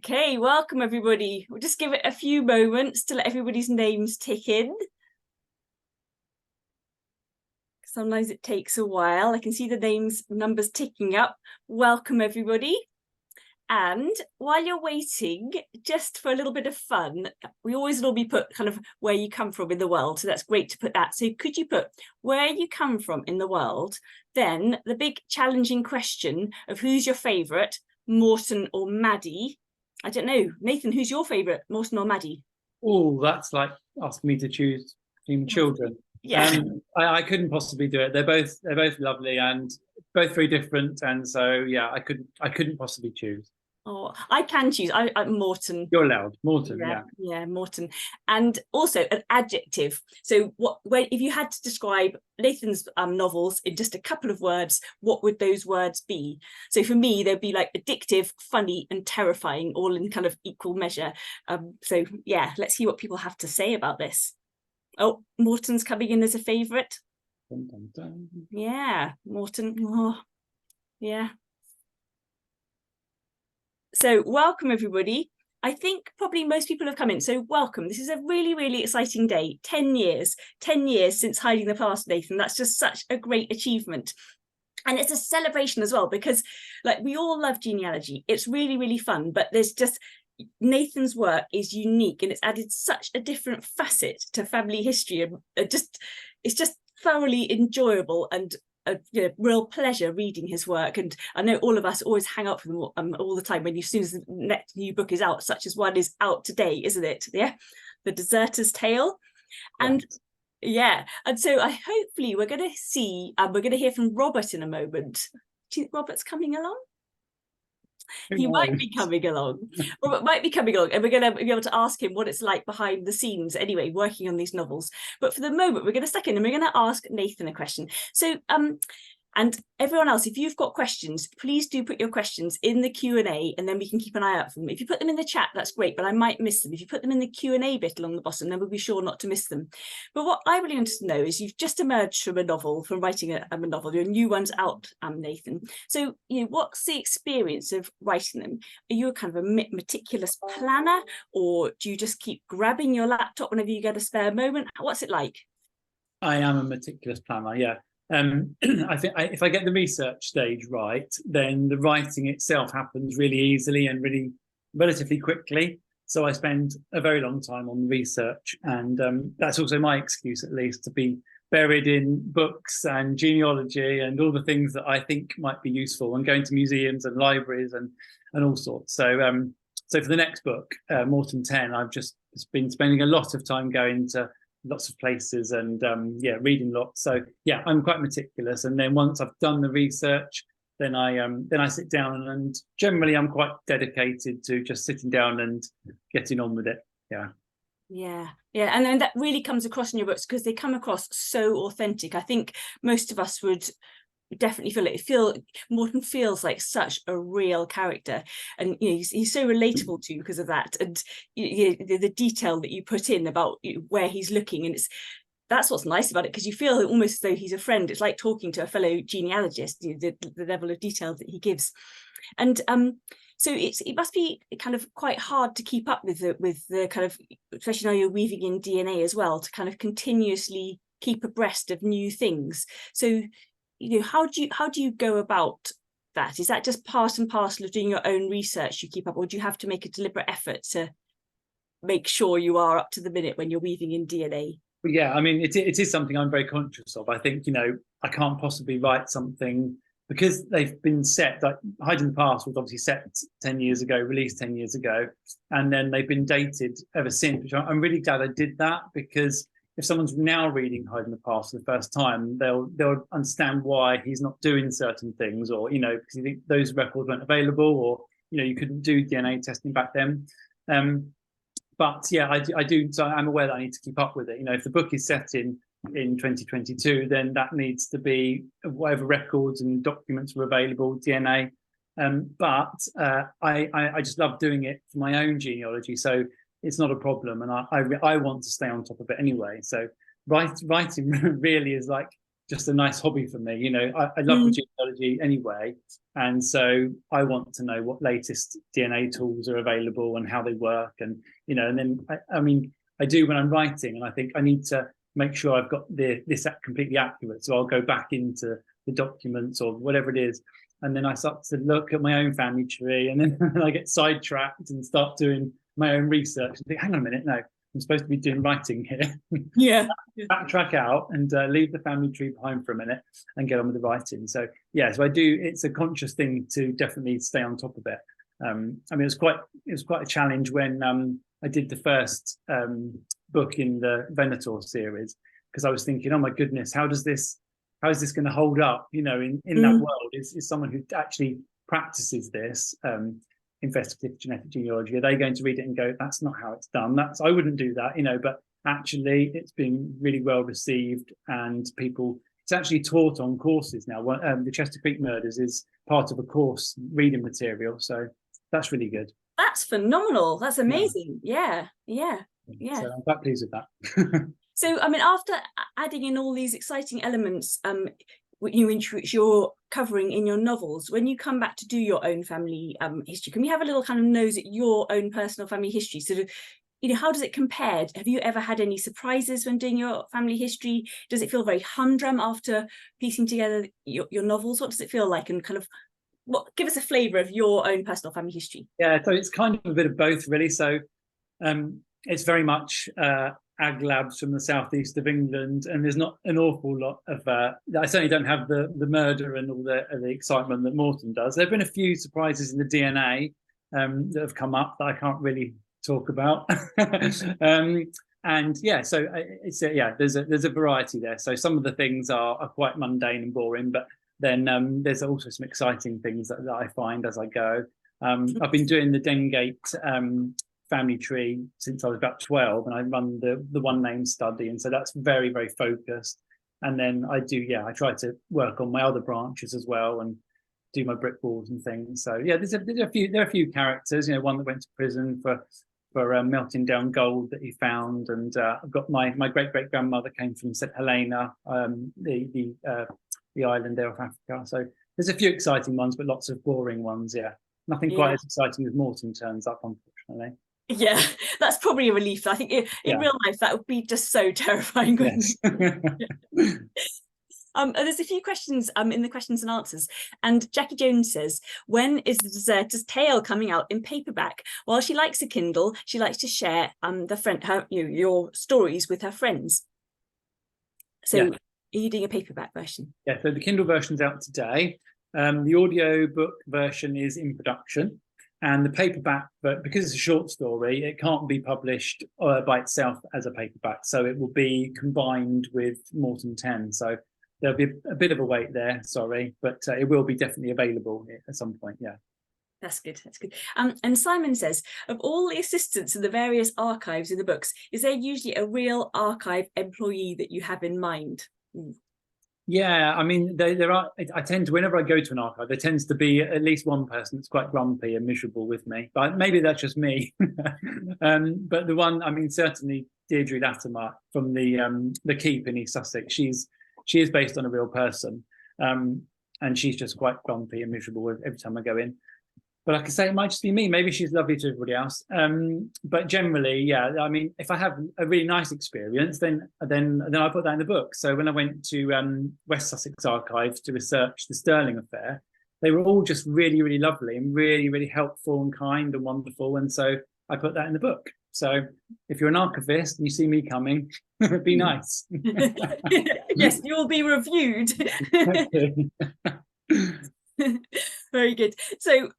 Okay, welcome everybody. We'll just give it a few moments to let everybody's names tick in. Sometimes it takes a while. I can see the numbers ticking up. Welcome everybody. And while you're waiting, just for a little bit of fun, we always normally put kind of where you come from in the world. So that's great to put that. So could you put where you come from in the world? Then the big challenging question of who's your favourite, Morton or Maddie? I don't know. Nathan, who's your favourite, Morton or Maddie? Oh, that's like asking me to choose between children. Yeah. I couldn't possibly do it. They're both lovely and both very different. And so yeah, I couldn't possibly choose. Oh, I can choose. I'm Morton. You're allowed. Morton, yeah. Yeah, Morton. And also an adjective. So if you had to describe Nathan's novels in just a couple of words, what would those words be? So for me, they'd be like addictive, funny, and terrifying, all in kind of equal measure. So yeah, let's see what people have to say about this. Oh, Morton's coming in as a favourite. Dun, dun, dun. Yeah, Morton. Oh, yeah. So welcome everybody. I think probably most people have come in. So welcome. This is a really, really exciting day. 10 years since Hiding the Past, Nathan. That's just such a great achievement. And it's a celebration as well, because like we all love genealogy. It's really, really fun, but there's just Nathan's work is unique and it's added such a different facet to family history. And it's just thoroughly enjoyable and a real pleasure reading his work. And I know all of us always hang out with them all the time as soon as the next new book is out, such as one is out today, isn't it? Yeah, The Deserter's Tale. And yeah, and so hopefully we're going to see, we're going to hear from Robert in a moment. Do you think Robert's coming along? He might be coming along. Robert might be coming along, and we're going to be able to ask him what it's like behind the scenes anyway, working on these novels. But for the moment, we're going to stick in and we're going to ask Nathan a question. So and everyone else, if you've got questions, please do put your questions in the Q&A and then we can keep an eye out for them. If you put them in the chat, that's great, but I might miss them. If you put them in the Q&A bit along the bottom, then we'll be sure not to miss them. But what I really want to know is you've just emerged from a novel, from writing a novel, your new one's out, Nathan. So, what's the experience of writing them? Are you a kind of a meticulous planner, or do you just keep grabbing your laptop whenever you get a spare moment? What's it like? I am a meticulous planner, yeah. I think if I get the research stage right, then the writing itself happens really easily and really relatively quickly. So I spend a very long time on the research, and that's also my excuse, at least, to be buried in books and genealogy and all the things that I think might be useful, and going to museums and libraries and all sorts. So so for the next book, Morton 10, I've just been spending a lot of time going to lots of places and reading lots. So yeah, I'm quite meticulous, and then once I've done the research, then I sit down, and generally I'm quite dedicated to just sitting down and getting on with it. Yeah, and then that really comes across in your books, because they come across so authentic. I think most of us would definitely Morton feels like such a real character, and he's so relatable to you because of that, and the detail that you put in about where he's looking, and that's what's nice about it, because you feel almost as though he's a friend. It's like talking to a fellow genealogist, the level of detail that he gives. And so it must be kind of quite hard to keep up with the kind of, especially now you're weaving in DNA as well, to kind of continuously keep abreast of new things. So how do you go about that? Is that just part and parcel of doing your own research you keep up, or do you have to make a deliberate effort to make sure you are up to the minute when you're weaving in DNA? But yeah, I mean, it is something I'm very conscious of. I think, I can't possibly write something, because they've been set, like Hiding the Past was obviously set 10 years ago, released 10 years ago, and then they've been dated ever since, which I'm really glad I did that, because if someone's now reading Hiding the Past for the first time, they'll understand why he's not doing certain things, or because you think those records weren't available, or you couldn't do DNA testing back then. But yeah, I do. So I'm aware that I need to keep up with it. If the book is set in 2022, then that needs to be whatever records and documents were available, DNA. But I just love doing it for my own genealogy, so it's not a problem, and I want to stay on top of it anyway. So writing really is like just a nice hobby for me. I love the genealogy anyway, and so I want to know what latest DNA tools are available and how they work, and and then I do when I'm writing, and I think I need to make sure I've got this completely accurate. So I'll go back into the documents or whatever it is, and then I start to look at my own family tree, and then I get sidetracked and start doing my own research and think, hang on a minute, no, I'm supposed to be doing writing here. Yeah. Backtrack out and leave the family tree behind for a minute and get on with the writing. So yeah, so I do. It's a conscious thing to definitely stay on top of it. It was quite a challenge when I did the first book in the Venator series, because I was thinking, oh my goodness, how is this going to hold up? In that world, is someone who actually practices this investigative genetic genealogy, are they going to read it and go, that's not how it's done? I wouldn't do that, but actually it's been really well received, and it's actually taught on courses now. The Chester Creek Murders is part of a course reading material, so that's really good. That's phenomenal. That's amazing. Yeah. So I'm quite pleased with that. So after adding in all these exciting elements which you're covering in your novels, when you come back to do your own family history, can we have a little kind of nose at your own personal family history? Sort of, how does it compare? Have you ever had any surprises when doing your family history? Does it feel very humdrum after piecing together your novels? What does it feel like? And kind of, give us a flavour of your own personal family history. Yeah, so it's kind of a bit of both, really. So it's very much ag labs from the southeast of England, and there's not an awful lot of I certainly don't have the murder and all the excitement that Morton does. There have been a few surprises in the DNA that have come up that I can't really talk about. And yeah, so there's a variety there. So some of the things are quite mundane and boring, but then there's also some exciting things that I find as I go. I've been doing the Dengate family tree since I was about 12, and I run the one name study, and so that's very, very focused. And then I try to work on my other branches as well and do my brick walls and things. So yeah, there are a few characters. One that went to prison for melting down gold that he found, and I've got my great grandmother came from St Helena, the island there of Africa. So there's a few exciting ones, but lots of boring ones. Yeah, nothing quite as exciting as Morton turns up, unfortunately. Yeah, that's probably a relief. I think in real life that would be just so terrifying. Yes. There's a few questions in the questions and answers, and Jackie Jones says, when is the Deserter's Tale coming out in paperback? While she likes a Kindle, she likes to share your stories with her friends. So are you doing a paperback version? Yeah, so the Kindle version's out today. The audiobook version is in production. And the paperback, but because it's a short story, it can't be published by itself as a paperback. So it will be combined with Morton 10. So there'll be a bit of a wait there, sorry, but it will be definitely available at some point, yeah. That's good, that's good. And Simon says, of all the assistants in the various archives in the books, is there usually a real archive employee that you have in mind? Yeah, there are. I tend to, whenever I go to an archive, there tends to be at least one person that's quite grumpy and miserable with me. But maybe that's just me. But the one, certainly Deirdre Latimer from the Keep in East Sussex. She is based on a real person, and she's just quite grumpy and miserable every time I go in. But like I say, it might just be me. Maybe she's lovely to everybody else. But generally, yeah. If I have a really nice experience, then I put that in the book. So when I went to West Sussex Archives to research the Sterling affair, they were all just really, really lovely and really, really helpful and kind and wonderful. And so I put that in the book. So if you're an archivist and you see me coming, be nice. Yes, you'll be reviewed. Very good. So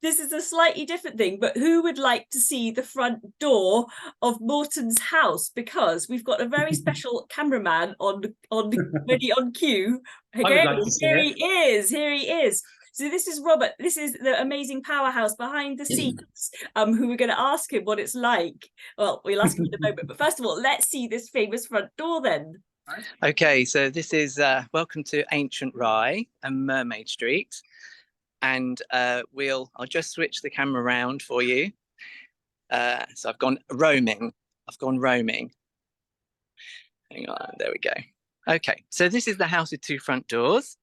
this is a slightly different thing, but who would like to see the front door of Morton's house? Because we've got a very special cameraman ready on cue. Again, like here he is. So this is Robert. This is the amazing powerhouse behind the scenes, who we're going to ask him what it's like. Well, we'll ask him in a moment. But first of all, let's see this famous front door then. Okay, so this is welcome to Ancient Rye and Mermaid Street, and I'll just switch the camera around for you. So I've gone roaming. Hang on, there we go. Okay, so this is the house with 2 front doors,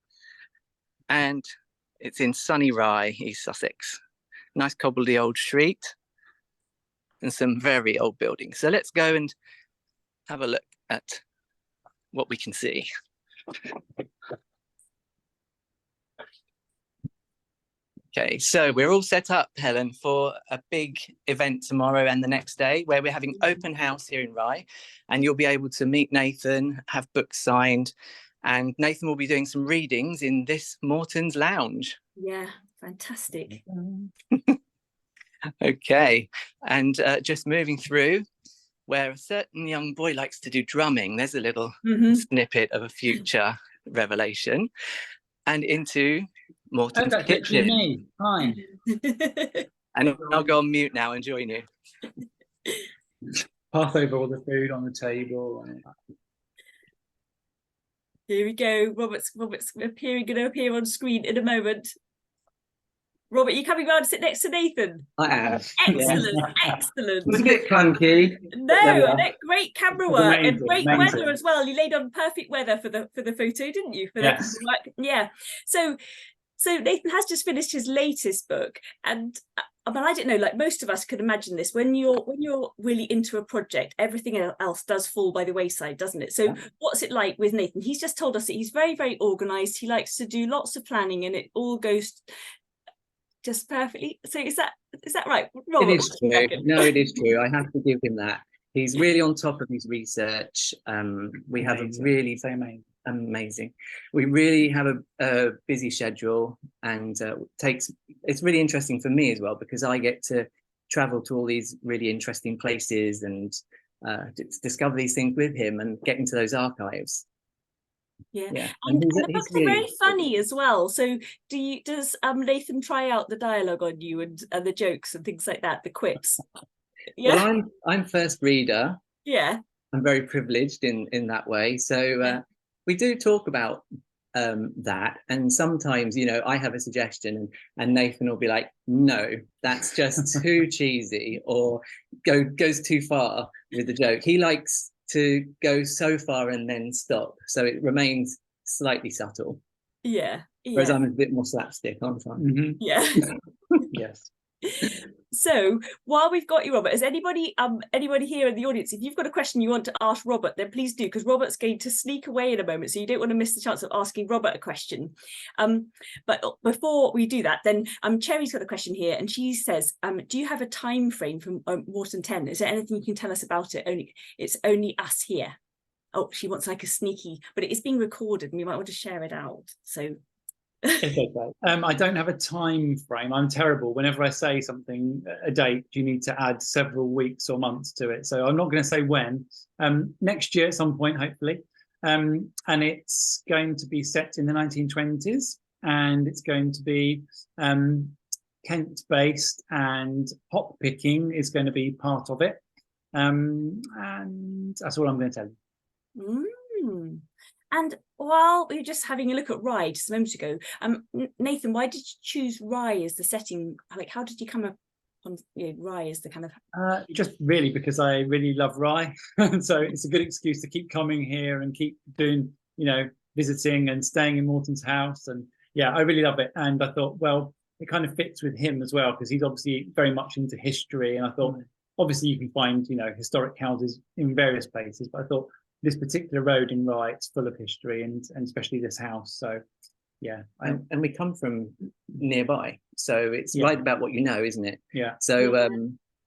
and it's in sunny Rye, East Sussex. Nice cobbledy old street and some very old buildings. So let's go and have a look at what we can see. Okay, so we're all set up, Helen, for a big event tomorrow and the next day where we're having open house here in Rye, and you'll be able to meet Nathan, have books signed, and Nathan will be doing some readings in this Morton's Lounge. Yeah, fantastic. Okay, and just moving through where a certain young boy likes to do drumming. There's a little snippet of a future revelation, and into Morton's that's kitchen. actually me. Hi. And I'll go on mute now and join you. Pass over all the food on the table. Here we go. Robert's going to appear on screen in a moment. Robert, you coming round to sit next to Nathan? I am. Excellent, Yeah. excellent. It was a bit clunky. No, great camera work amazing, and great amazing. weather as well. You laid on perfect weather for the photo, didn't you? For the Yes. camera work. Yeah. So Nathan has just finished his latest book, and but I don't know, like most of us could imagine this, when you're really into a project, everything else does fall by the wayside, doesn't it? So what's it like with Nathan? He's just told us that he's very, very organized. He likes to do lots of planning, and it all goes just perfectly. So is that right, Robert? It is true. No, it is true. I have to give him that. He's really on top of his research. We have a really amazing. We really have a busy schedule, and it's really interesting for me as well, because I get to travel to all these really interesting places and discover these things with him and get into those archives. Yeah. And the books are very funny as well. So does Nathan try out the dialogue on you and the jokes and things like that, the quips? Yeah. Well, I'm first reader. Yeah. I'm very privileged in that way. So we do talk about that, and sometimes, you know, I have a suggestion and Nathan will be like, no, that's just too cheesy, or goes too far with the joke. He likes to go so far and then stop, so it remains slightly subtle. Yeah. Whereas I'm a bit more slapstick, aren't I? Yeah. Yes. So while we've got you, Robert, is anybody here in the audience, if you've got a question you want to ask Robert, then please do, because Robert's going to sneak away in a moment, so you don't want to miss the chance of asking Robert a question. But before we do that, then Cherry's got a question here, and she says, do you have a time frame from Morton 10? Is there anything you can tell us about it? It's only us here. Oh, she wants like a sneaky, but it is being recorded and we might want to share it out. So it's okay. I don't have a time frame. I'm terrible. Whenever I say something, a date, you need to add several weeks or months to it. So I'm not going to say when. Next year at some point, hopefully. And it's going to be set in the 1920s, and it's going to be Kent-based, and hop picking is going to be part of it. And that's all I'm going to tell you. And while we were just having a look at Rye just a moment ago, Nathan, why did you choose Rye as the setting? Like, how did you come up on Rye as the kind of... just really because I really love Rye. So it's a good excuse to keep coming here and keep doing, visiting and staying in Morton's house. And yeah, I really love it. And I thought, well, it kind of fits with him as well, because he's obviously very much into history. And I thought, obviously you can find, historic houses in various places, but I thought, this particular road in Rye, it's full of history, and especially this house. So, yeah. And we come from nearby, so it's right about what you know, isn't it? Yeah. So,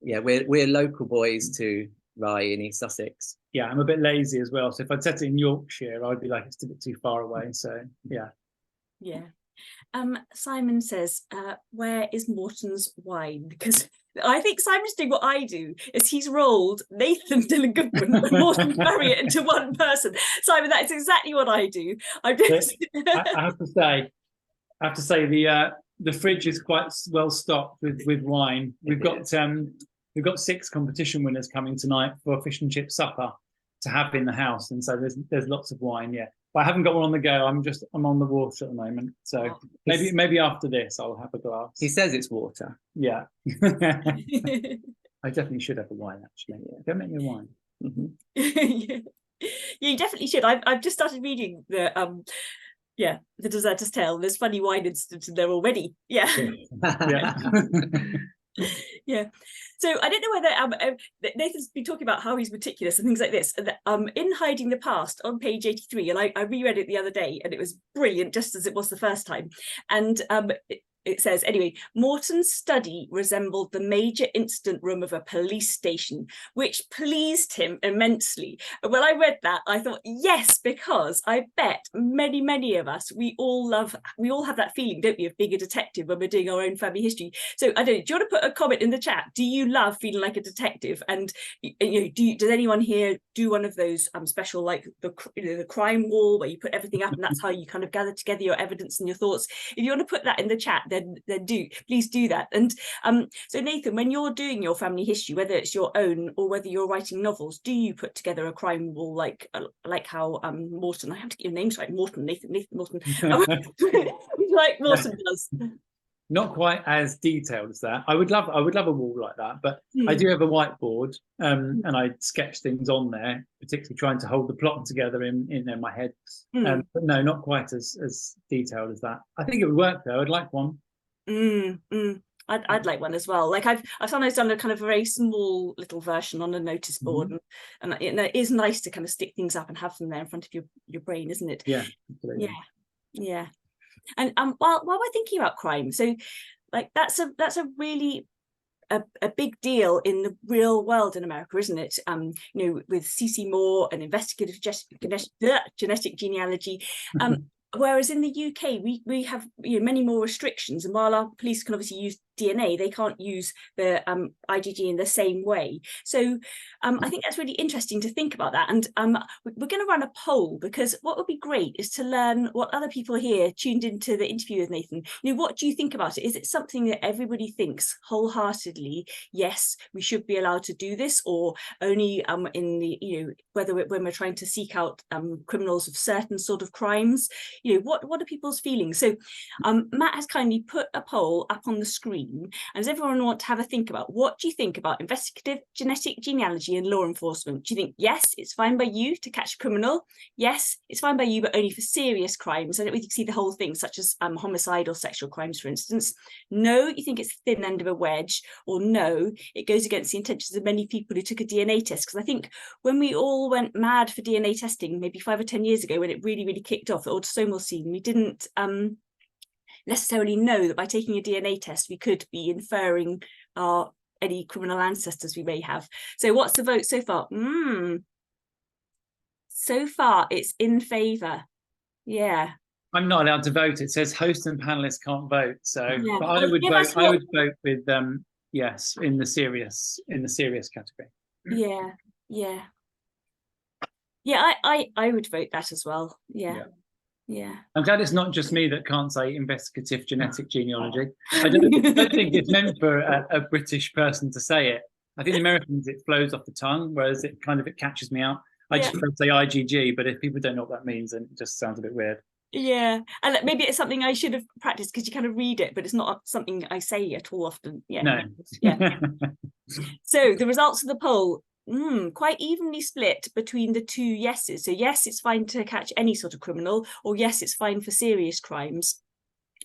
we're local boys to Rye in East Sussex. Yeah, I'm a bit lazy as well. So if I'd set it in Yorkshire, I'd be like, it's a bit too far away. So, yeah. Yeah. Simon says, where is Morton's wine? Because I think Simon's doing what I do, is he's rolled Nathan Dylan Goodwin and Morton Farrier into one person. Simon, that is exactly what I do. I have to say the fridge is quite well stocked with wine. We've got 6 competition winners coming tonight for a fish and chip supper to have in the house, and so there's lots of wine. Yeah. But I haven't got one on the go. I'm on the water at the moment. So maybe after this I'll have a glass. He says it's water. Yeah. I definitely should have a wine, actually. Yeah. Don't make me a wine. Yeah. You definitely should. I've just started reading the Deserter's Tale. There's funny wine incidents in there already. Yeah. Yeah. So I don't know whether Nathan's been talking about how he's meticulous and things like this. In Hiding the Past on page 83, and I reread it the other day, and it was brilliant, just as it was the first time. And it says, anyway, Morton's study resembled the major incident room of a police station, which pleased him immensely. And when I read that, I thought, yes, because I bet many of us, we all have that feeling, don't we, of being a detective when we're doing our own family history. So I don't know, do you want to put a comment in the chat? Do you love feeling like a detective? And does anyone here do one of those special, like the crime wall, where you put everything up and that's how you kind of gather together your evidence and your thoughts? If you want to put that in the chat, then please do that. And so Nathan, when you're doing your family history, whether it's your own or whether you're writing novels, do you put together a crime wall like how Morton, I have to get your names right, Nathan Morton, like Morton does? Not quite as detailed as that. I would love a wall like that, but I do have a whiteboard, and I sketch things on there, particularly trying to hold the plot together in my head. But no, not quite as detailed as that. I think it would work though. I'd like one. I'd like one as well. Like I've sometimes done a kind of a very small little version on a notice board, and it is nice to kind of stick things up and have them there in front of your brain, isn't it? Yeah, absolutely. Yeah. And while we're thinking about crime, so like that's a really a big deal in the real world in America, isn't it? With C.C. Moore and investigative genetic genealogy. Whereas in the UK, we have many more restrictions, and while our police can obviously use DNA, they can't use the IgG in the same way. So I think that's really interesting to think about that. And we're going to run a poll, because what would be great is to learn what other people here tuned into the interview with Nathan. What do you think about it? Is it something that everybody thinks wholeheartedly, yes, we should be allowed to do this, or only in the when we're trying to seek out criminals of certain sort of crimes? What are people's feelings? So Matt has kindly put a poll up on the screen, and does everyone want to have a think about what do you think about investigative genetic genealogy in law enforcement? Do you think yes, it's fine by you to catch a criminal? Yes, it's fine by you, but only for serious crimes. I don't really see the whole thing, such as homicide or sexual crimes, for instance. No, you think it's the thin end of a wedge, or no, it goes against the intentions of many people who took a DNA test. Because I think when we all went mad for DNA testing, maybe 5 or 10 years ago, when it really kicked off, the autosomal scene, we didn't necessarily know that by taking a DNA test we could be inferring any criminal ancestors we may have. So what's the vote so far? So far it's in favour. Yeah. I'm not allowed to vote. It says host and panelists can't vote. So yeah. But I would vote. I would vote with yes in the serious category. Yeah, I would vote that as well. Yeah. I'm glad it's not just me that can't say investigative genetic genealogy. I don't think it's meant for a British person to say it. I think the Americans, it flows off the tongue, whereas it catches me out. I just say IgG, but if people don't know what that means, then it just sounds a bit weird. Yeah, and maybe it's something I should have practiced, because you kind of read it, but it's not something I say at all often. Yeah. No. Yeah. So the results of the poll, quite evenly split between the two yeses. So yes, it's fine to catch any sort of criminal, or yes, it's fine for serious crimes.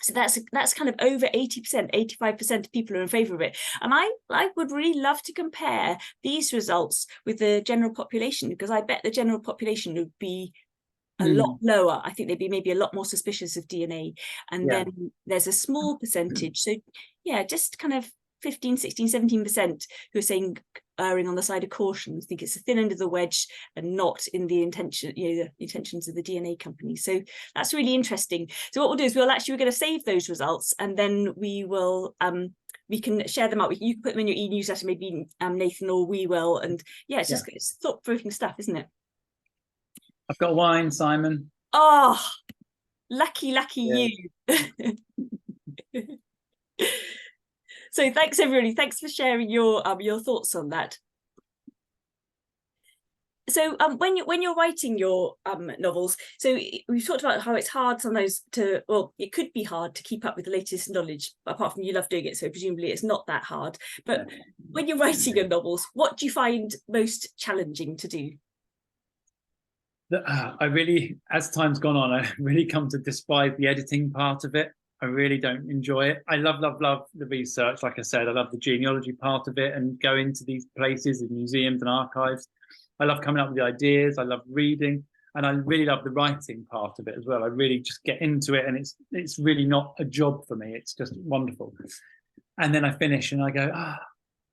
So that's kind of over 80%, 85% of people are in favour of it. And I would really love to compare these results with the general population, because I bet the general population would be a lot lower. I think they'd be maybe a lot more suspicious of DNA. And then there's a small percentage. So yeah, just kind of 15, 16, 17% who are saying erring on the side of caution, think it's the thin end of the wedge and not in the intention, the intentions of the DNA company. So that's really interesting. So what we'll do is we're going to save those results, and then we will we can share them out. You can put them in your e-newsletter, maybe Nathan, or we will. And yeah, it's thought-provoking stuff, isn't it? I've got wine, Simon. Oh, lucky you. So thanks everybody. Thanks for sharing your thoughts on that. So when you're writing your novels, so we've talked about how it's hard sometimes it could be hard to keep up with the latest knowledge, apart from you love doing it, so presumably it's not that hard. But when you're writing your novels, what do you find most challenging to do? I really, as time's gone on, I really come to despise the editing part of it. I really don't enjoy it. I love the research. Like I said, I love the genealogy part of it and going to these places and museums and archives. I love coming up with the ideas. I love reading, and I really love the writing part of it as well. I really just get into it, and it's really not a job for me. It's just wonderful. And then I finish and I go,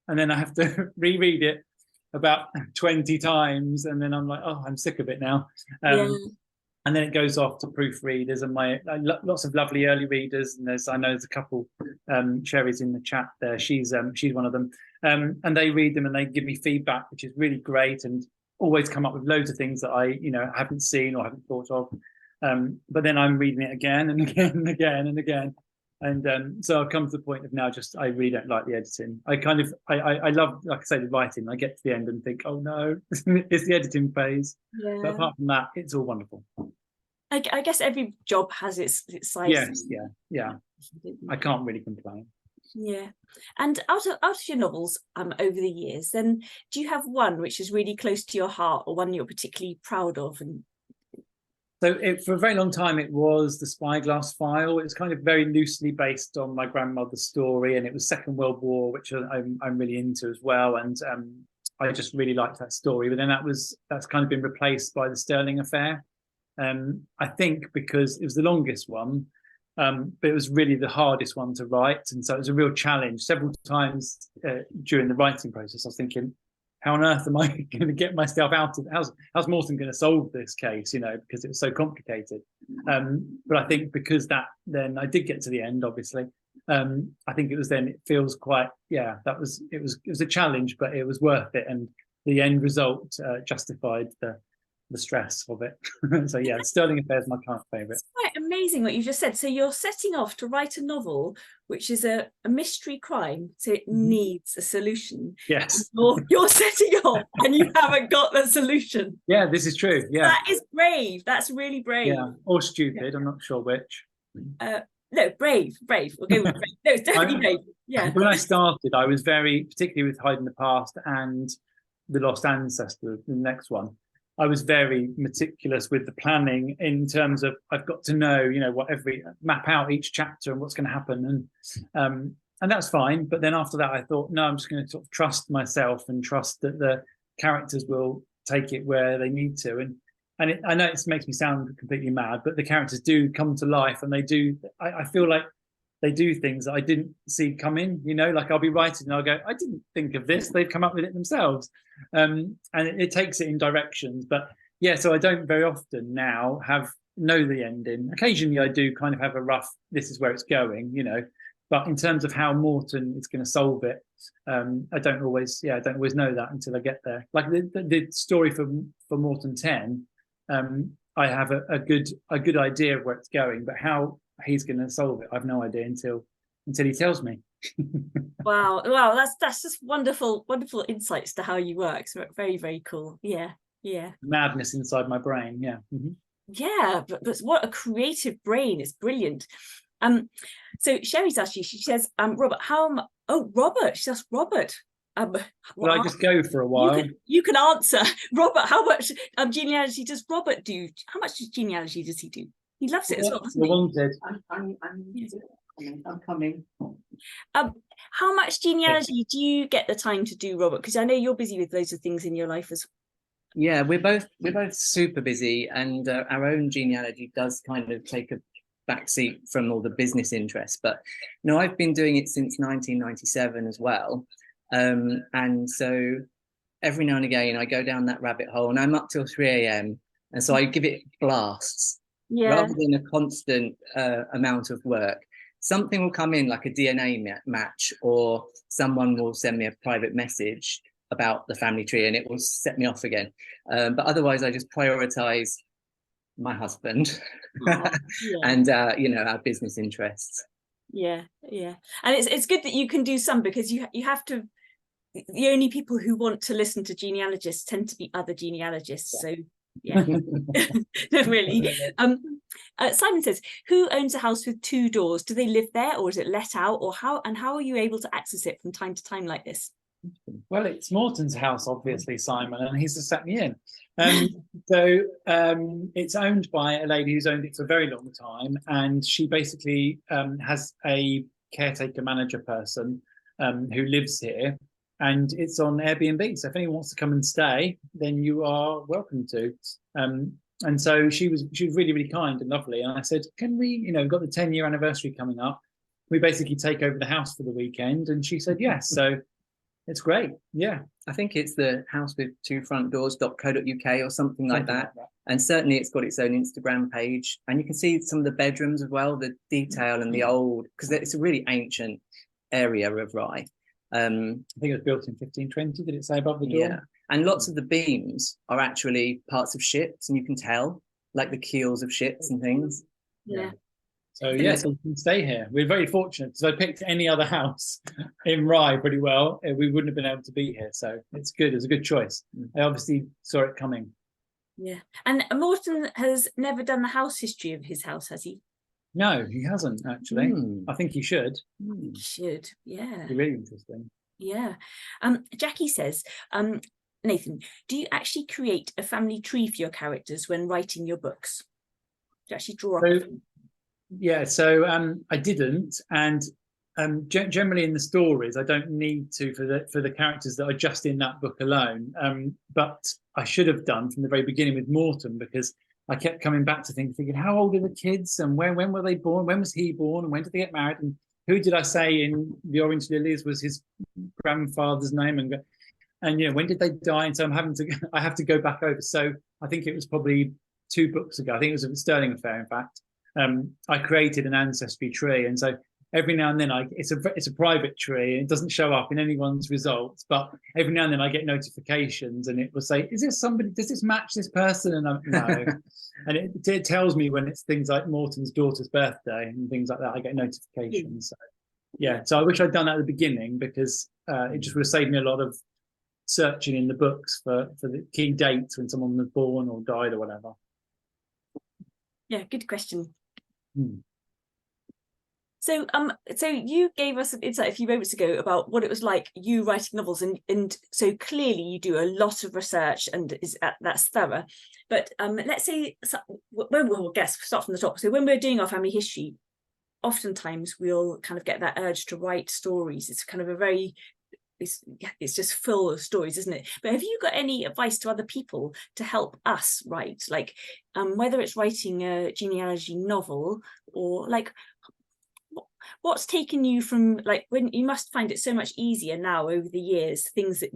and then I have to reread it about 20 times, and then I'm like, oh, I'm sick of it now. And then it goes off to proofreaders and lots of lovely early readers. And I know there's a couple, Sherry's in the chat there. She's one of them, and they read them and they give me feedback, which is really great, and always come up with loads of things that I haven't seen or haven't thought of. But then I'm reading it again and again and again and again. And so I've come to the point of now I really don't like the editing. I love, like I say, the writing. I get to the end and think, oh no, it's the editing phase. Yeah. But apart from that, it's all wonderful. I guess every job has its size. Yes, yeah. I can't really complain. Yeah. And out of your novels over the years, then do you have one which is really close to your heart, or one you're particularly proud of? And so for a very long time, it was The Spyglass File. It was kind of very loosely based on my grandmother's story, and it was Second World War, which I'm really into as well. And I just really liked that story. But then that's kind of been replaced by The Sterling Affair. I think because it was the longest one, but it was really the hardest one to write. And so it was a real challenge. Several times during the writing process, I was thinking, how on earth am I going to get myself out of how's Morton going to solve this case, because it was so complicated. But I think because then I did get to the end, obviously. I think it feels quite, it was a challenge, but it was worth it. And the end result justified the stress of it. So yeah, Sterling Affair is my current favourite. It's quite amazing what you just said. So you're setting off to write a novel which is a mystery crime, so it needs a solution. Yes. You're setting off and you haven't got the solution. Yeah, this is true. Yeah, that is brave. That's really brave. Yeah, or stupid. I'm not sure which. No, brave. We'll go with brave. No, it's definitely brave. Yeah. When I started, I was particularly with Hiding the Past and The Lost Ancestor, the next one. I was very meticulous with the planning in terms of I've got to know, map out each chapter and what's going to happen, and that's fine. But then after that, I thought, no, I'm just going to sort of trust myself and trust that the characters will take it where they need to. And I know it makes me sound completely mad, but the characters do come to life, and they do. I feel like they do things that I didn't see coming, like I'll be writing and I'll go, I didn't think of this. They've come up with it themselves. And it takes it in directions. But yeah, so I don't very often now know the ending. Occasionally I do kind of have a rough, this is where it's going, but in terms of how Morton is going to solve it, I don't always know that until I get there. Like the story for Morton 10, I have a good idea of where it's going, but how he's going to solve it, I've no idea until he tells me. Wow, that's just wonderful insights to how you work. So very, very cool. Yeah. Madness inside my brain. Yeah. Yeah, but what a creative brain! It's brilliant. So Sherry's asked you. She says, Robert, Robert. She asked Robert. Will I just go for a while? You can answer, Robert. How much genealogy does Robert do? How much genealogy does he do? He loves it as well, doesn't he? Wanted. I'm coming. How much genealogy do you get the time to do, Robert? Because I know you're busy with loads of things in your life as well. Yeah, we're both super busy, and our own genealogy does kind of take a backseat from all the business interests. But I've been doing it since 1997 as well, and so every now and again I go down that rabbit hole, and I'm up till 3 a.m. and so I give it blasts. Yeah. Rather than a constant amount of work. Something will come in like a DNA match, or someone will send me a private message about the family tree and it will set me off again. But otherwise, I just prioritize my husband and our business interests. Yeah. And it's good that you can do some, because you have to. The only people who want to listen to genealogists tend to be other genealogists. So. Yeah. No, really. Simon says, who owns a house with 2 doors? Do they live there, or is it let out, or how are you able to access it from time to time like this? Well, it's Morton's house, obviously, Simon, and he's just sat me in. It's owned by a lady who's owned it for a very long time, and she basically has a caretaker manager person who lives here, and it's on Airbnb. So if anyone wants to come and stay, then you are welcome to. And so she was really, really kind and lovely. And I said, can we, we've got the 10-year anniversary coming up. We basically take over the house for the weekend. And she said yes. So it's great. Yeah. I think it's the house with two front doors.co.uk or something like that. And certainly it's got its own Instagram page. And you can see some of the bedrooms as well, the detail and the old, because it's a really ancient area of Rye. I think it was built in 1520, did it say above the door? Yeah. And lots of the beams are actually parts of ships, and you can tell, like the keels of ships and things. Yeah. So yes, we can stay here. We're very fortunate, because I picked any other house in Rye pretty well, we wouldn't have been able to be here. So it's good. It's a good choice. I obviously saw it coming. Yeah. And Morton has never done the house history of his house, has he? No, he hasn't actually. I think he should. He should. Yeah. It'd be really interesting. Yeah. Jackie says, Nathan, do you actually create a family tree for your characters when writing your books? Do you actually draw up? Yeah, so I didn't, and generally in the stories I don't need to for the characters that are just in that book alone. But I should have done from the very beginning with Morton, because I kept coming back to thinking, how old are the kids, and when were they born? When was he born, and when did they get married? And who did I say in The Orange Lilies was his grandfather's name? And when did they die? And so I have to go back over. So I think it was probably 2 books ago. I think it was a Sterling Affair, in fact. I created an ancestry tree, and so every now and then it's a private tree, and it doesn't show up in anyone's results, but every now and then I get notifications, and it will say, is this somebody, does this match this person? And I'm no. And it tells me when it's things like Morton's daughter's birthday and things like that. I get notifications. So yeah, so I wish I'd done that at the beginning, because it just would have saved me a lot of searching in the books for the key dates when someone was born or died or whatever. Yeah, good question. So you gave us some insight a few moments ago about what it was like you writing novels, and so clearly you do a lot of research and that's thorough. But let's say start from the top. So when we're doing our family history, oftentimes we'll kind of get that urge to write stories. It's kind of it's just full of stories, isn't it? But have you got any advice to other people to help us write, like whether it's writing a genealogy novel, or like what's taken you from, like, when you must find it so much easier now over the years, things that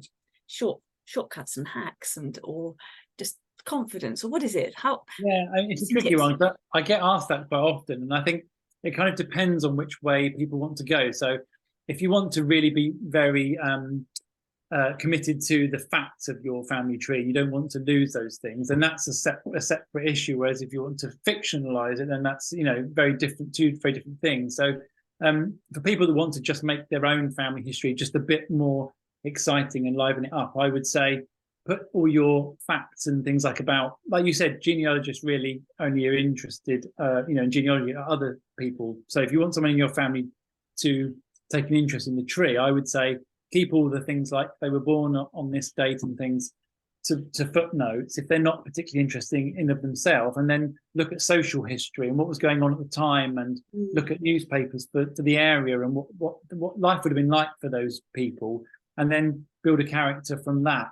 shortcuts and hacks, or just confidence, or what is it? It's a tricky one, but I get asked that quite often, and I think it kind of depends on which way people want to go. So if you want to really be very committed to the facts of your family tree, you don't want to lose those things, and that's a separate issue. Whereas if you want to fictionalize it, then that's two very different things. So for people that want to just make their own family history just a bit more exciting and liven it up, I would say put all your facts and things like you said, genealogists really only are interested in genealogy are other people. So if you want someone in your family to take an interest in the tree, I would say keep all the things like they were born on this date and things to footnotes if they're not particularly interesting in of themselves, and then look at social history and what was going on at the time, and look at newspapers for the area and what life would have been like for those people, and then build a character from that.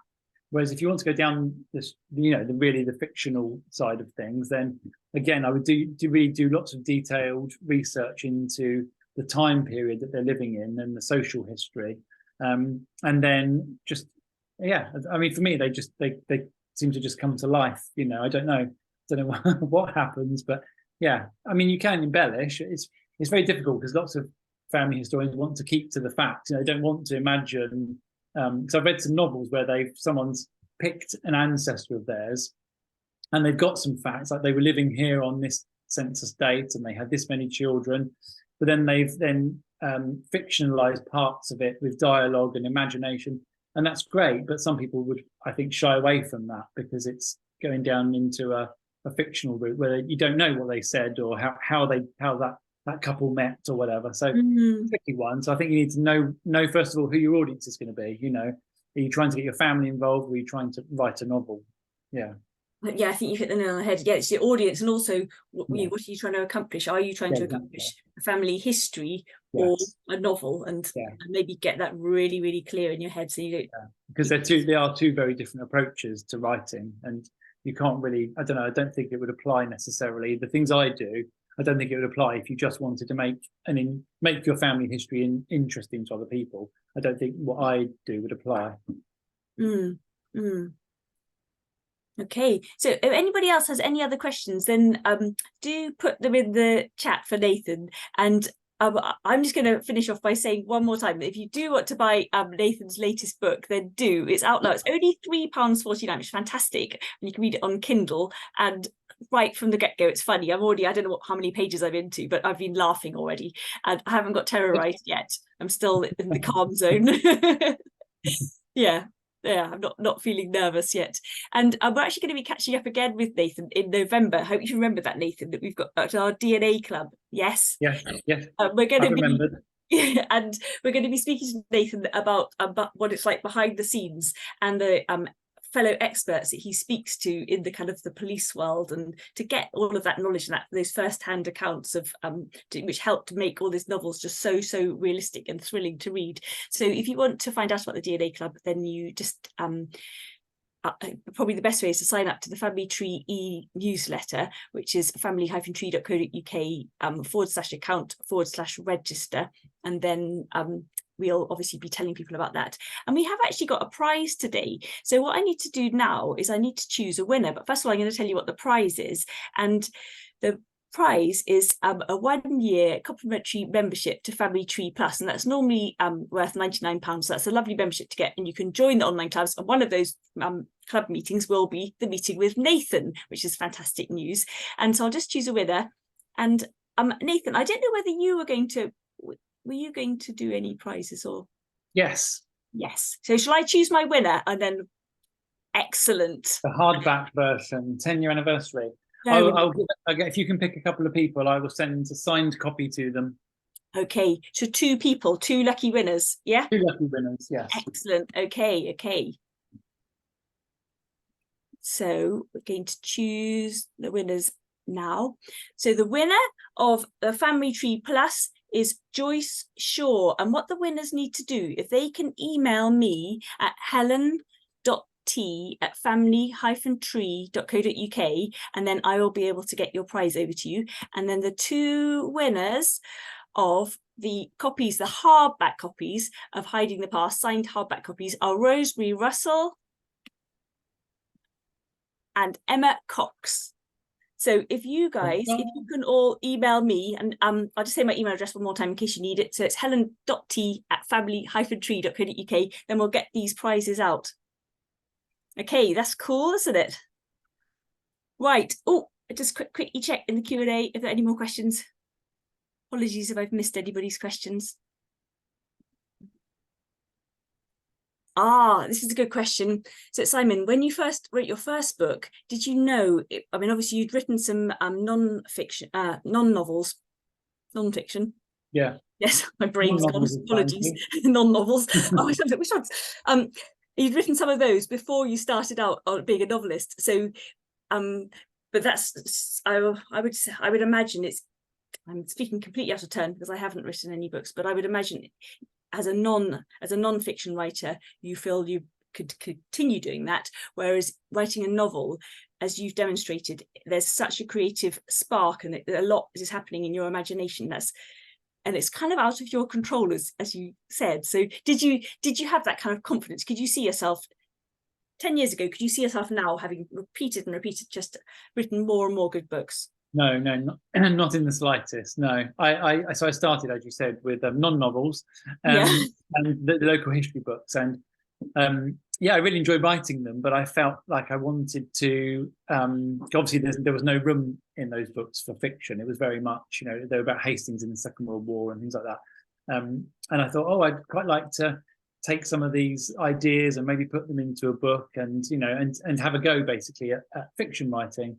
Whereas if you want to go down this, the fictional side of things, then again, I would really do lots of detailed research into the time period that they're living in and the social history, and then just I mean, for me, they seem to just come to life. I don't know what happens, but yeah, I mean, you can embellish. It's very difficult because lots of family historians want to keep to the facts. They don't want to imagine. So I've read some novels where someone's picked an ancestor of theirs, and they've got some facts, like they were living here on this census date and they had this many children, but then they've fictionalized parts of it with dialogue and imagination, and that's great. But some people would, I think, shy away from that because it's going down into a fictional route where you don't know what they said or how that that couple met or whatever. So Mm. tricky one. So I think you need to know first of all who your audience is going to be. You know, are you trying to get your family involved, or are you trying to write a novel? Yeah. Yeah, I think you hit the nail on the head. Yeah, it's your audience, and also what Yeah. are you trying to accomplish? Are you trying to accomplish a family history or a novel, and maybe get that really, really clear in your head, so you don't. Because they are two very different approaches to writing, and you can't really. I don't know. I don't think it would apply necessarily. The things I do, I don't think it would apply if you just wanted to make your family history interesting to other people. I don't think what I do would apply. Mm. Mm. Okay, so if anybody else has any other questions, then do put them in the chat for Nathan. And I'm just going to finish off by saying one more time that if you do want to buy Nathan's latest book, then do. It's out now. It's only £3.49, which is fantastic. And you can read it on Kindle. And right from the get-go, it's funny. I don't know how many pages I'm into, but I've been laughing already. And I haven't got terrorized yet. I'm still in the calm zone. Yeah. Yeah, I'm not feeling nervous yet. And we're actually going to be catching up again with Nathan in November. I hope you remember that, Nathan, that we've got our DNA club. Yes. Yes. We're going to be remembered. And we're going to be speaking to Nathan about what it's like behind the scenes and the fellow experts that he speaks to in the kind of the police world, and to get all of that knowledge and those first-hand accounts of which helped to make all these novels just so realistic and thrilling to read. So if you want to find out about the DNA Club, then you just probably the best way is to sign up to the Family Tree e-newsletter, which is family-tree.co.uk/account/register, and then we'll obviously be telling people about that. And we have actually got a prize today. So what I need to do now is I need to choose a winner. But first of all, I'm going to tell you what the prize is. And the prize is a 1-year complimentary membership to Family Tree Plus, and that's normally worth £99. So that's a lovely membership to get, and you can join the online clubs. And one of those club meetings will be the meeting with Nathan, which is fantastic news. And so I'll just choose a winner. And Nathan, I don't know whether you were going to do any prizes or? Yes. So shall I choose my winner and then? Excellent. The hardback version, 10-year anniversary. If you can pick a couple of people, I will send a signed copy to them. Okay, so 2 people, 2 lucky winners. Yeah. 2 lucky winners. Yes. Excellent. Okay. So we're going to choose the winners now. So the winner of the Family Tree Plus is Joyce Shaw. And what the winners need to do, if they can email me at helen.t@family-tree.co.uk, and then I will be able to get your prize over to you. And then the 2 winners of the copies, the hardback copies of Hiding the Past, signed hardback copies, are Rosemary Russell and Emma Cox. So if you guys, if you can all email me, and I'll just say my email address one more time in case you need it. So it's helen.t@family-tree.co.uk. Then we'll get these prizes out. Okay, that's cool, isn't it? Right. Oh, just quickly check in the Q&A if there are any more questions. Apologies if I've missed anybody's questions. This is a good question. So Simon, when you first wrote your first book, did you know, I mean, obviously you'd written some non-fiction, non-novels, non-fiction. Yeah. Yes, my brain's gone, apologies. Non-novels. Oh, which ones? You'd written some of those before you started out on being a novelist. So, but that's, I would imagine I'm speaking completely out of turn because I haven't written any books, but I would imagine as a non-fiction writer, you feel you could continue doing that, whereas writing a novel, as you've demonstrated, there's such a creative spark and a lot is happening in your imagination and it's kind of out of your control, as you said. So did you have that kind of confidence? Could you see yourself 10 years ago, could you see yourself now having repeated, just written more and more good books? No, not in the slightest. No, so I started, as you said, with non-novels and the local history books, and I really enjoyed writing them. But I felt like I wanted to. Obviously, there was no room in those books for fiction. It was very much, they were about Hastings in the Second World War and things like that. And I thought, I'd quite like to take some of these ideas and maybe put them into a book, and and have a go basically at fiction writing.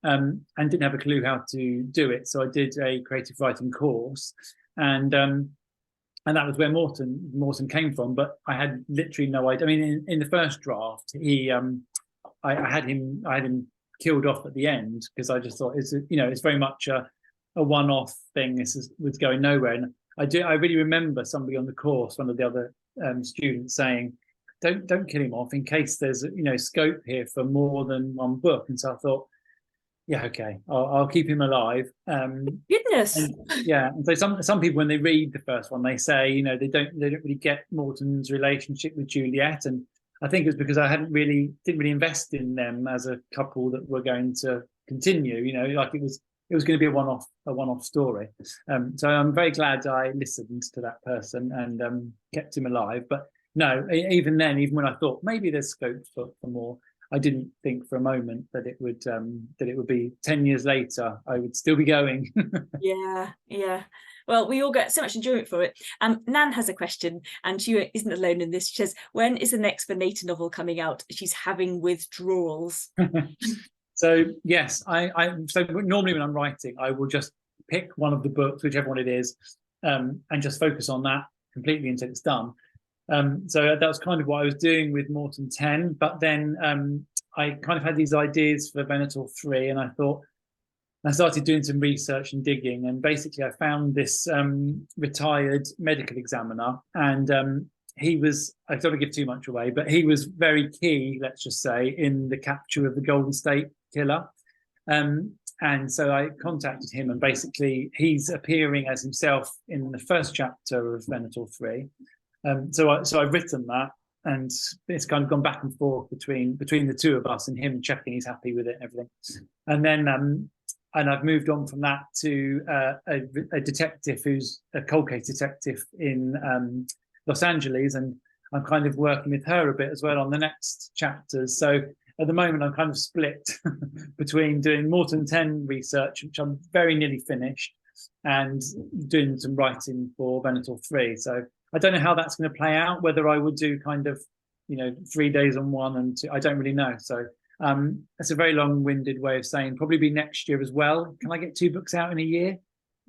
and didn't have a clue how to do it. So I did a creative writing course, and that was where Morton came from. But I had literally no idea. I mean, in the first draft, I had him killed off at the end, because I just thought it's very much a one-off thing. Was going nowhere. And I really remember somebody on the course, one of the other students, saying, don't kill him off in case there's scope here for more than one book. And so I thought, yeah, okay, I'll keep him alive. Goodness. And so some people, when they read the first one, they say they don't really get Morton's relationship with Juliet, and I think it's because I didn't really invest in them as a couple that were going to continue. Like it was going to be a one-off story. So I'm very glad I listened to that person and kept him alive. But no, even then, even when I thought maybe there's scope for more, I didn't think for a moment that it would be 10 years later I would still be going. Yeah. Well, we all get so much enjoyment for it. Nan has a question, and she isn't alone in this. She says, when is the next Vanessa novel coming out? She's having withdrawals. So yes, so normally when I'm writing, I will just pick one of the books, whichever one it is, and just focus on that completely until it's done. So that was kind of what I was doing with Morton 10, but then I kind of had these ideas for Venator 3, and I started doing some research and digging, and basically I found this retired medical examiner, and I don't want to give too much away, but he was very key, let's just say, in the capture of the Golden State Killer. And so I contacted him, and basically he's appearing as himself in the first chapter of Venator 3. So I've written that, and it's kind of gone back and forth between the two of us, and him checking he's happy with it and everything. And then and I've moved on from that to a detective who's a cold case detective in Los Angeles, and I'm kind of working with her a bit as well on the next chapters. So at the moment I'm kind of split between doing Morton 10 research, which I'm very nearly finished, and doing some writing for Venator 3. So I don't know how that's going to play out, whether I would do kind of 3 days on one and two. I don't really know. So that's a very long-winded way of saying probably be next year as well. Can I get 2 books out in a year?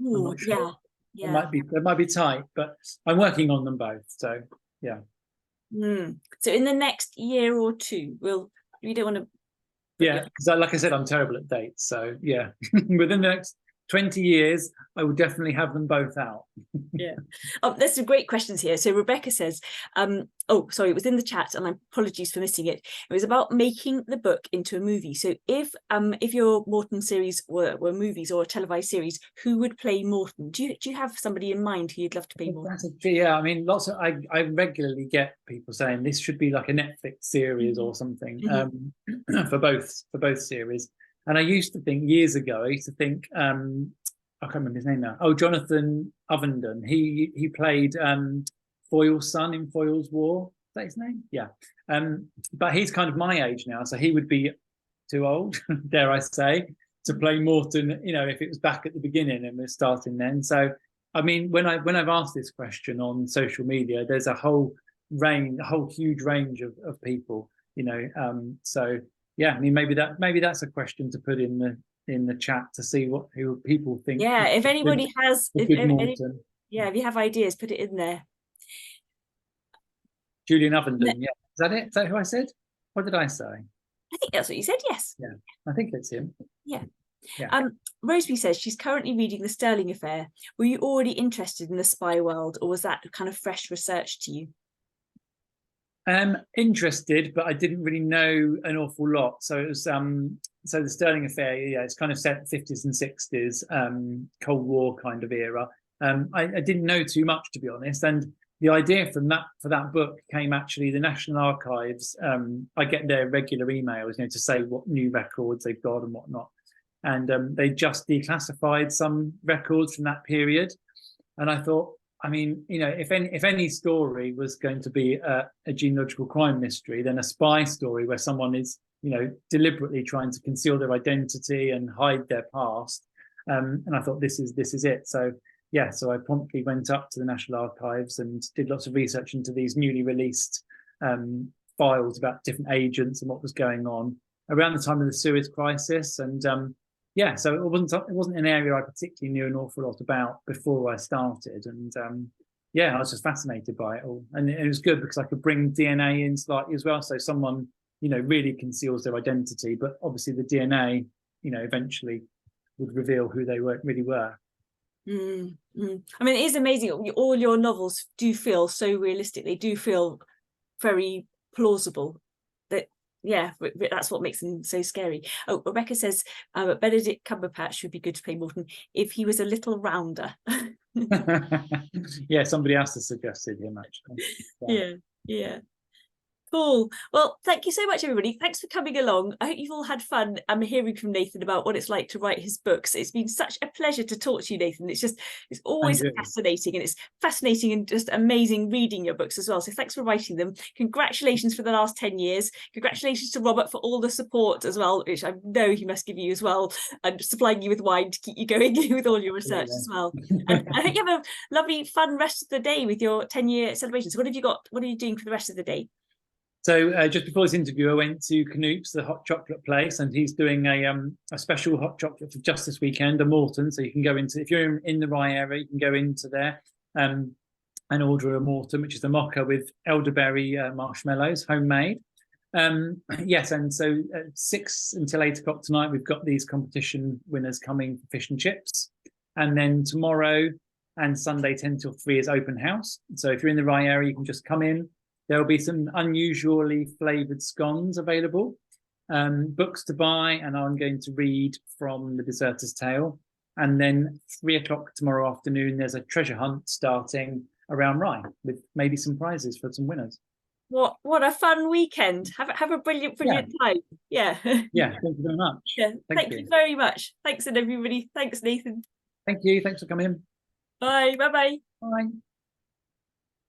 Ooh, sure. Yeah. It might be tight, but I'm working on them both. So yeah. So in the next year or two, we don't want to. Yeah, because like I said, I'm terrible at dates. So yeah, within the next 20 years, I will definitely have them both out. Yeah. There's some great questions here. So Rebecca says, it was in the chat, and apologies for missing it. It was about making the book into a movie. So if your Morton series were movies or a televised series, who would play Morton? Do you have somebody in mind who you'd love to play Morton? Yeah, I mean, I regularly get people saying this should be like a Netflix series or something, for both series. And I used to think years ago, I can't remember his name now. Oh, Jonathan Ovenden. He played Foyle's son in Foyle's War. Is that his name? Yeah. But he's kind of my age now, so he would be too old, dare I say, to play Morton. If it was back at the beginning and we're starting then. So, I mean, when I've asked this question on social media, there's a whole huge range of people. So. Yeah, I mean, maybe that's a question to put in the chat to see who people think. Yeah, if anybody has, if you have ideas, put it in there. Julian Ovenden, yeah, is that it? Is that who I said? What did I say? I think that's what you said. Yes. Yeah, I think it's him. Yeah. Rosemary says she's currently reading The Sterling Affair. Were you already interested in the spy world, or was that kind of fresh research to you? Interested, but I didn't really know an awful lot. So it was The Sterling Affair, yeah, it's kind of set 50s and 60s, Cold War kind of era. I didn't know too much, to be honest. And the idea for that book came actually the National Archives. I get their regular emails, to say what new records they've got and whatnot. And they just declassified some records from that period. And I thought, I mean, if any story was going to be a genealogical crime mystery, then a spy story where someone is, deliberately trying to conceal their identity and hide their past. And I thought this is it. So yeah, so I promptly went up to the National Archives and did lots of research into these newly released files about different agents and what was going on around the time of the Suez Crisis. And yeah, so it wasn't an area I particularly knew an awful lot about before I started, and yeah, I was just fascinated by it all, and it was good because I could bring DNA in slightly as well. So someone, you know, really conceals their identity, but obviously the DNA, you know, eventually would reveal who they really were. I mean, it is amazing. All your novels do feel so realistic. They do feel very plausible. That, yeah, that's what makes them so scary. Oh, Rebecca says Benedict Cumberbatch would be good to play Morton if he was a little rounder. Yeah, somebody else has suggested him actually. Yeah. Cool. Well, thank you so much, everybody. Thanks for coming along. I hope you've all had fun hearing from Nathan about what it's like to write his books. It's been such a pleasure to talk to you, Nathan. It's always fascinating, and it's fascinating and just amazing reading your books as well. So thanks for writing them. Congratulations for the last 10 years. Congratulations to Robert for all the support as well, which I know he must give you as well, and supplying you with wine to keep you going with all your research as well. And I hope you have a lovely, fun rest of the day with your 10-year celebration. So what have you got? What are you doing for the rest of the day? So just before this interview, I went to Canoop's, the hot chocolate place, and he's doing a special hot chocolate for just this weekend, a Morton. So you can go into, if you're in the Rye area, you can go into there and order a Morton, which is a mocha with elderberry marshmallows, homemade. Yes, and so at 6 until 8 o'clock tonight, we've got these competition winners coming for fish and chips. And then tomorrow and Sunday 10 till 3 is open house. So if you're in the Rye area, you can just come in. There'll be some unusually flavoured scones available, books to buy, and I'm going to read from The Deserter's Tale. And then 3 o'clock tomorrow afternoon, there's a treasure hunt starting around Rye with maybe some prizes for some winners. What a fun weekend. Have a brilliant time. Yeah. Yeah, thank you very much. Yeah, thank you very much. Thanks, everybody. Thanks, Nathan. Thank you. Thanks for coming in. Bye. Bye-bye. Bye.